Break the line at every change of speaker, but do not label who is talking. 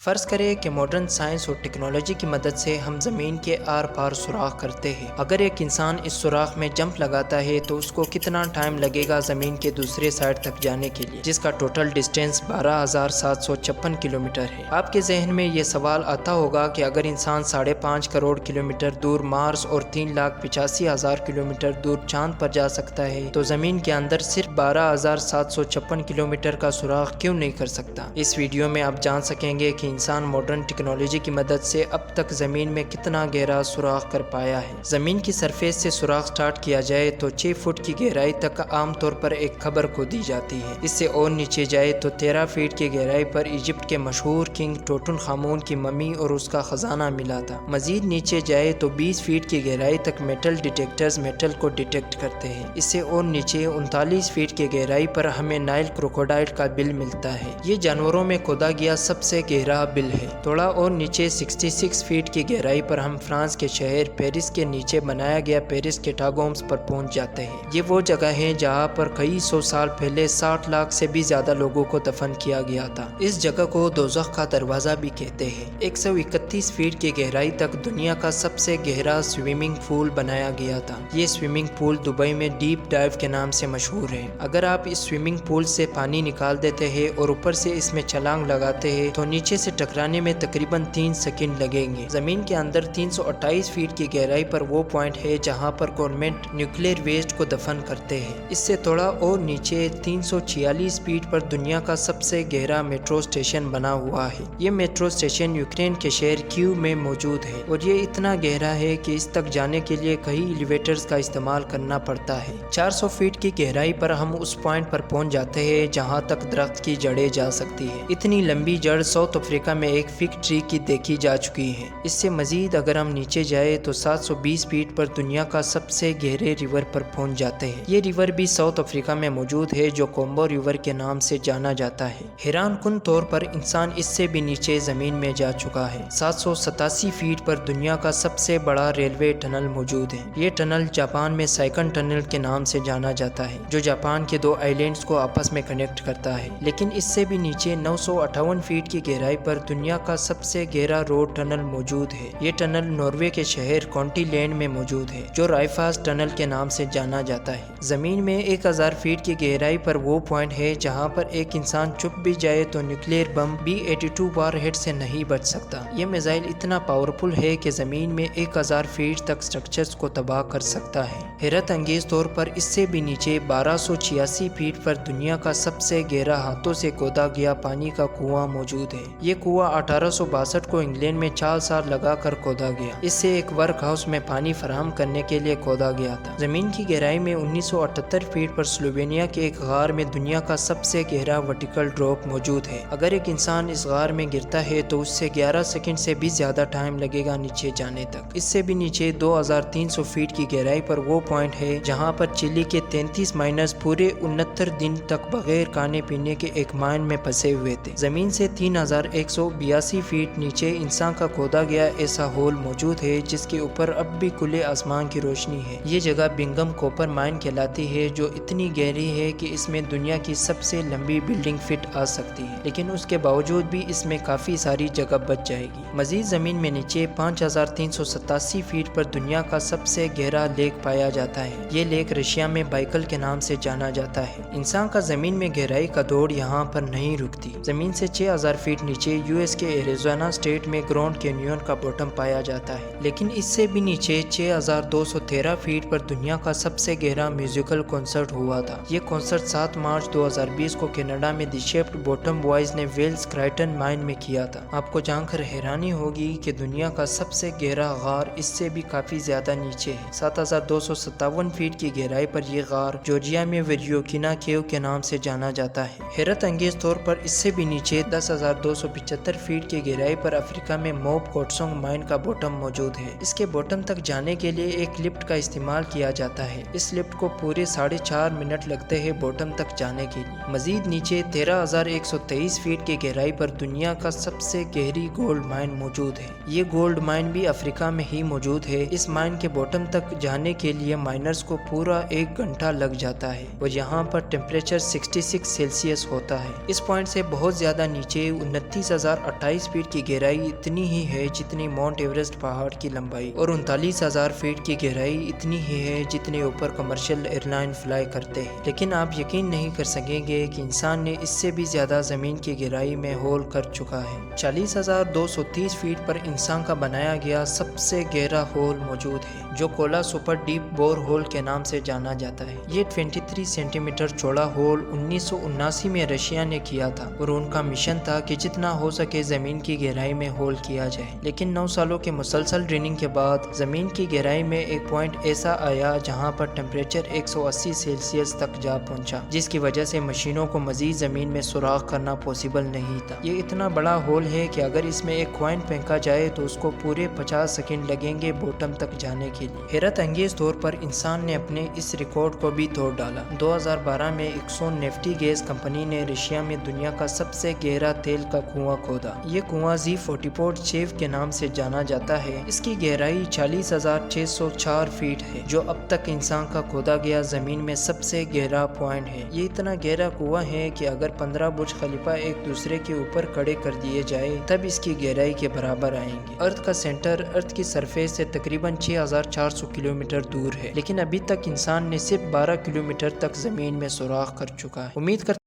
فرض کریں کہ ماڈرن سائنس اور ٹیکنالوجی کی مدد سے ہم زمین کے آر پار سوراخ کرتے ہیں۔ اگر ایک انسان اس سوراخ میں جمپ لگاتا ہے تو اس کو کتنا ٹائم لگے گا زمین کے دوسرے سائڈ تک جانے کے لیے، جس کا ٹوٹل ڈسٹینس 12,756 کلومیٹر ہے۔ آپ کے ذہن میں یہ سوال آتا ہوگا کہ اگر انسان 5.5 کروڑ کلومیٹر دور مارس اور 3,85,000 کلومیٹر دور چاند پر جا سکتا ہے تو زمین کے اندر صرف 12,756 کلومیٹر کا سوراخ کیوں نہیں کر سکتا؟ اس ویڈیو میں آپ جان سکیں گے کہ انسان ماڈرن ٹیکنالوجی کی مدد سے اب تک زمین میں کتنا گہرا سوراخ کر پایا ہے۔ زمین کی سرفیس سے سوراخ سٹارٹ کیا جائے تو 6 فٹ کی گہرائی تک عام طور پر ایک خبر کھودی جاتی ہے۔ اس سے اور نیچے جائے تو 13 فٹ کی گہرائی پر ایجپٹ کے مشہور کنگ ٹوٹن خامون کی ممی اور اس کا خزانہ ملا تھا۔ مزید نیچے جائے تو 20 فٹ کی گہرائی تک میٹل ڈیٹیکٹرز میٹل کو ڈیٹیکٹ کرتے ہیں۔ اس سے اور نیچے 39 فٹ کی گہرائی پر ہمیں نائل کروکوڈائل کا بل ملتا ہے۔ یہ جانوروں میں کھودا گیا سب سے گہرا بل ہے۔ تھوڑا اور نیچے 66 فٹ کی گہرائی پر ہم فرانس کے شہر پیرس کے نیچے بنایا گیا پیرس کیٹاکومبس پر پہنچ جاتے ہیں۔ یہ وہ جگہ ہے جہاں پر کئی سو سال پہلے 60 لاکھ سے بھی زیادہ لوگوں کو دفن کیا گیا تھا۔ اس جگہ کو دوزخ کا دروازہ بھی کہتے ہیں۔ 131 فٹ کی گہرائی تک دنیا کا سب سے گہرا سوئمنگ پول بنایا گیا تھا۔ یہ سوئمنگ پول دبئی میں ڈیپ ڈائیو کے نام سے مشہور ہے۔ اگر آپ اس سوئمنگ پول سے پانی نکال دیتے ہیں اور اوپر سے اس میں چھلانگ لگاتے ہیں تو نیچے سے ٹکرانے میں تقریباً 3 سیکنڈ لگیں گے۔ زمین کے اندر 328 فٹ کی گہرائی پر وہ پوائنٹ ہے جہاں پر گورنمنٹ نیوکلیئر ویسٹ کو دفن کرتے ہیں۔ اس سے تھوڑا اور نیچے 346 فٹ پر دنیا کا سب سے گہرا میٹرو اسٹیشن بنا ہوا ہے۔ یہ میٹرو اسٹیشن یوکرین کے شہر کیو میں موجود ہے اور یہ اتنا گہرا ہے کہ اس تک جانے کے لیے کئی ایلیویٹرز کا استعمال کرنا پڑتا ہے۔ 400 فٹ کی گہرائی پر ہم اس پوائنٹ پر پہنچ جاتے ہیں جہاں تک درخت کی جڑیں جا سکتی ہے۔ اتنی لمبی جڑ ساؤتھ افریقہ میں ایک فگ ٹری کی دیکھی جا چکی ہے۔ اس سے مزید اگر ہم نیچے جائے تو 720 فٹ پر دنیا کا سب سے گہرے ریور پر پہنچ جاتے ہیں۔ یہ ریور بھی ساؤتھ افریقہ میں موجود ہے جو کومبو ریور کے نام سے جانا جاتا ہے۔ حیران کن طور پر انسان اس سے بھی نیچے زمین میں جا چکا ہے۔ 787 فٹ پر دنیا کا سب سے بڑا ریلوے ٹنل موجود ہے۔ یہ ٹنل جاپان میں سائکن ٹنل کے نام سے جانا جاتا ہے جو جاپان کے 2 آئیلینڈز کو آپس میں کنیکٹ کرتا ہے۔ لیکن اس سے بھی نیچے 958 فٹ کی گہرائی پر دنیا کا سب سے گہرا روڈ ٹنل موجود ہے۔ یہ ٹنل ناروے کے شہر کونٹی لینڈ میں موجود ہے جو رائفاس ٹنل کے نام سے جانا جاتا ہے۔ زمین میں 1000 فٹ کی گہرائی پر وہ پوائنٹ ہے جہاں پر ایک انسان چھپ بھی جائے تو nuclear bomb B-82 war had سے نہیں بچ سکتا۔ یہ میزائل اتنا پاورفل ہے کہ زمین میں 1000 فٹ تک سٹرکچرز کو تباہ کر سکتا ہے۔ حیرت انگیز طور پر اس سے بھی نیچے 1286 فٹ پر دنیا کا سب سے گہرا ہاتھوں سے کھودا گیا پانی کا کنواں موجود ہے۔ یہ کنواں 1862 کو انگلینڈ میں 4 سال لگا کر کھودا گیا۔ اس سے ایک ورک ہاؤس میں پانی فراہم کرنے کے لیے کھودا گیا تھا۔ زمین کی گہرائی میں 1978 فٹ پر سلووینیا کے ایک غار میں دنیا کا سب سے گہرا ورٹیکل ڈراپ موجود ہے۔ اگر ایک انسان اس غار میں گرتا ہے تو اس سے 11 سیکنڈ سے بھی زیادہ ٹائم لگے گا نیچے جانے تک۔ اس سے بھی نیچے 2300 فٹ کی گہرائی پر وہ پوائنٹ ہے جہاں پر چلی کے 33 مائنرز پورے 69 دن تک بغیر کھانے پینے کے ایک مائن میں پھنسے ہوئے تھے۔ زمین سے 3182 فٹ نیچے انسان کا کھودا گیا ایسا ہول موجود ہے جس کے اوپر اب بھی کھلے آسمان کی روشنی ہے۔ یہ جگہ بنگم کوپر مائن کہلاتی ہے جو اتنی گہری ہے کہ اس میں دنیا کی سب سے لمبی بلڈنگ فٹ آ سکتی ہے، لیکن اس کے باوجود بھی اس میں کافی ساری جگہ بچ جائے گی۔ مزید زمین میں نیچے 5387 فٹ پر دنیا کا سب سے گہرا لیک پایا جاتا ہے۔ یہ لیک رشیا میں بائکل کے نام سے جانا جاتا ہے۔ انسان کا زمین میں گہرائی کا دوڑ یہاں پر نہیں رکتی۔ زمین سے 6000 فٹ نیچے US کے ایریزونا اسٹیٹ میں گرانڈ کینیون کا باٹم پایا جاتا ہے، لیکن اس سے بھی نیچے 6213 فٹ پر دنیا کا سب سے گہرا میوزیکل کنسرٹ ہوا تھا۔ یہ کنسرٹ 7 مارچ 2020 کو کینیڈا میں دی شیپڈ باٹم بوائز نے ویلز کرائٹن مائن میں کیا تھا۔ آپ کو جان کر حیرانی ہوگی کہ دنیا کا سب سے گہرا غار اس سے بھی کافی زیادہ نیچے ہے۔ 7257 فٹ کی گہرائی پر یہ غار جورجیا میں ویریوکینا کیو کے نام سے جانا جاتا ہے۔ حیرت انگیز طور پر اس سے بھی نیچے 10275 فٹ کی گہرائی پر افریقہ میں موب کوٹسونگ مائن کا باٹم موجود ہے۔ اس کے باٹم تک جانے کے لیے ایک لفٹ کا استعمال کیا جاتا ہے۔ اس لفٹ کو پورے 4.5 منٹ لگتے ہیں باٹم تک جانے کے لیے۔ مزید نیچے 13123 فٹ کی گہرائی پر دنیا کا سب سے گہری گولڈ مائن موجود ہے۔ یہ گولڈ مائن بھی افریقہ میں ہی موجود ہے۔ اس مائن کے باٹم تک جانے کے لیے مائنرز کو پورا 1 گھنٹہ لگ جاتا ہے اور یہاں پر ٹیمپریچر 66 سیلسیس ہوتا ہے۔ اس پوائنٹ سے بہت زیادہ نیچے 29 40,028 فیٹ کی گہرائی اتنی ہی ہے جتنی ماؤنٹ ایوریسٹ پہاڑ کی لمبائی، اور 39,000 فیٹ کی گہرائی اتنی ہی ہے جتنے اوپر کمرشل ایئر لائن فلائی کرتے ہیں۔ لیکن آپ یقین نہیں کر سکیں گے کہ انسان نے اس سے بھی زیادہ زمین کی گہرائی میں ہول کر چکا ہے۔ 40,230 فیٹ پر انسان کا بنایا گیا سب سے گہرا ہول موجود ہے، جو کولا سپر ڈیپ بور ہول کے نام سے جانا جاتا ہے۔ یہ 23 سینٹی میٹر چوڑا ہول 1979 میں رشیا نے کیا تھا، اور ان کا مشن تھا کہ جتنا ہو سکے زمین کی گہرائی میں ہول کیا جائے۔ لیکن 9 سالوں کے مسلسل ڈرلنگ کے بعد زمین کی گہرائی میں ایک پوائنٹ ایسا آیا جہاں پر ٹیمپریچر 180 سیلسیس تک جا پہنچا، جس کی وجہ سے مشینوں کو مزید زمین میں سوراخ کرنا پاسبل نہیں تھا۔ یہ اتنا بڑا ہول ہے کہ اگر اس میں ایک کوائن پھینکا جائے تو اس کو پورے 50 سیکنڈ لگیں گے بوٹم تک جانے کے لیے۔ حیرت انگیز طور پر انسان نے اپنے اس ریکارڈ کو بھی توڑ ڈالا۔ 2012 میں ایکسون نیفٹی گیس کمپنی نے رشیا میں دنیا کا سب سے گہرا تیل کا کنواں کھودا۔ یہ کنواں Z40 شیف کے نام سے جانا جاتا ہے۔ اس کی گہرائی 40,604 فیٹ ہے، جو اب تک انسان کا کھودا گیا زمین میں سب سے گہرا پوائنٹ ہے۔ یہ اتنا گہرا کنواں ہے کہ اگر 15 برج خلیفہ ایک دوسرے کے اوپر کھڑے کر دیے جائے تب اس کی گہرائی کے برابر آئیں گے۔ ارتھ کا سینٹر ارتھ کی سرفیس سے تقریباً 6,400 کلومیٹر دور ہے، لیکن ابھی تک انسان نے صرف 12 کلومیٹر تک زمین میں سوراخ کر چکا ہے۔ امید کرتا